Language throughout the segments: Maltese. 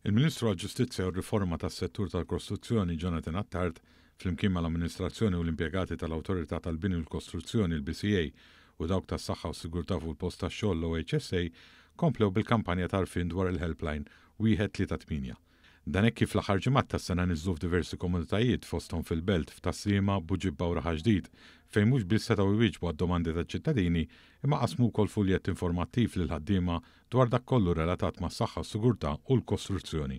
Il-Ministru għall-Ġustizzja u r-Riforma tas-Settur tal-Kostruzzjoni Jonathan Attard flimkien mal-Amministrazzjoni u l-impjegati tal-Awtorità tal-Bini u l-Kostruzzjoni l-BCA u dawk tas-Saħħa u Sigurtà fuq il-Post tax-xogħol l-OHSA komplew bil-kampanja tarfin dwar il-helpline 138. Dan hekk kif l-aħħar ġimgħat tas-sena niżlu f'diversi komunitajiet fosthom fil-Belt, f'Taslima, Buġibba u Raħa Ġdid, fejn mhux biss setgħu jwieġbu għad-domandi taċ-ċittadini imma qasmu wkoll fuljett informattiv lil ħaddiema dwar dak kollu relatat mas-saħħa, s-sigurtà u l-kostruzzjoni.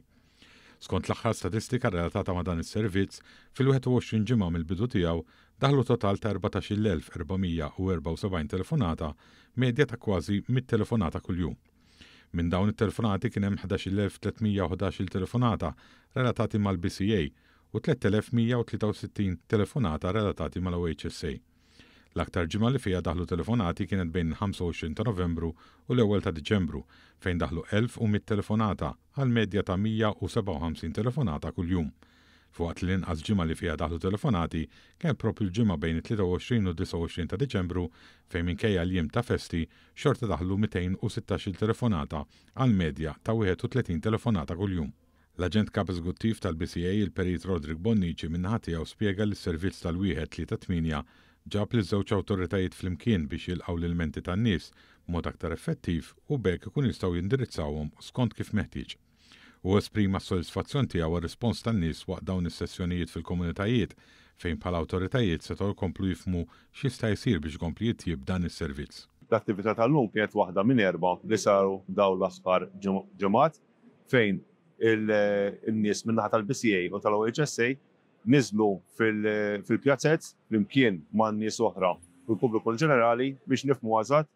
Skont l-aħħar statistika relatata ma' dan is-servizz, fil-21 ġimgħa mill-bidu tiegħu daħlu total ta' 14,474 telefonata, medja ta' kważi 100 telefonata kuljum. Minn dawn it-telefonati kien hemm 11,311 telefonata relatati mal-BCA u 3,163 telefonata relatati mal-OHSA. L-aktar ġimgħa li fiha daħlu telefonati kienet bejn 25 ta' Novembru u l-ewwel ta' Diċembru fejn daħlu 1100 telefonata għal medja ta' 157 telefonata kuljum. Fuqat li inqas ġimgħa li fiha daħlu telefonati kien propju l-ġimgħa bejn 23 u 29 ta' Diċembru fejn minkejja l-jiem ta' festi xorta daħlu 216 telefonata għal medja ta' 31 telefonata kuljum. L-aġent kap eżekuttiv tal-BCA il-Perit Rodrik Bonnici minnaħa tiegħu spjega li s-servizz tal-138 ġab li żewġ awtoritajiet flimkien biex jilqgħu l-ilmenti tan-nies b'mod aktar effettiv u bekk ikun jistgħu jindirizzawhom skont kif meħtieġ. U esprima s-sodisfazzjon tiegħu għar-rispons tan-nies waqt dawn is-sessjonijiet fil-komunitajiet fejn bħala awtoritajiet setgħu jkomplu jifhmu x'jista' jsir biex jkompli jitjieb dan is-servizz. L-attività tal-lum kienet waħda minn 4 li saru dawn l-aħħar ġimgħat fejn il-nies min-naħa tal-BCA u tal-OHSA niżlu fil-pjazzett flimkien ma' nies oħra fil-pubbliku ġenerali biex nifhmu eżatt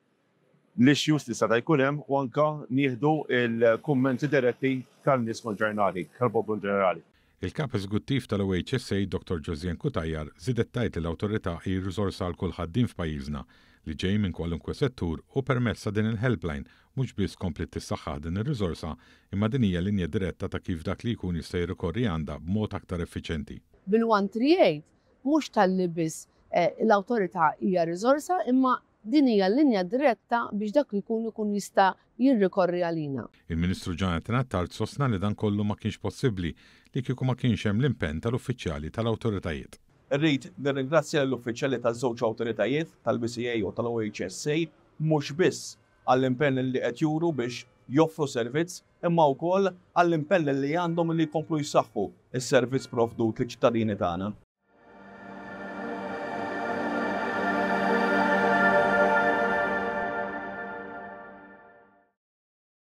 l-issues li seta' jkun hemm u anke nieħdu l-kummenti diretti tal-nies konċernati, tal-poplu ġenerali. Il-kap eżekuttiv tal-OHSA Dr. Josien Kutajjar żiedet tgħid li l-awtorità hi riżorsa għal kull ħaddiem f'pajjiżna li ġej minn kwalunkwe settur u permezz ta' din il-helpline mhux biss kompli tissaħħaħ din ir-riżorsa imma din hija linja diretta ta' kif dak li jkun jista' jirrikorri għandha b'mod aktar effiċjenti. Bil-138 mhux tal-li biss l-awtorità hija riżorsa imma din hija linja diretta biex dak li jkun jista' jirrikorri għalina. Il-Ministru Jonathan Attard sostna li dan kollu ma kienx possibbli li kieku ma kienx hemm l-impenn tal-uffiċjali tal-awtoritajiet. Rrid nirringrazzja l-uffiċjali taż-żewġ awtoritajiet tal-BCA u tal-OHSA mhux biss għall-impenn li qed juru biex joffru servizz imma wkoll għall-impenn li għandhom li jkomplu jsaħħu is-servizz provdut liċ-ċittadini tagħna.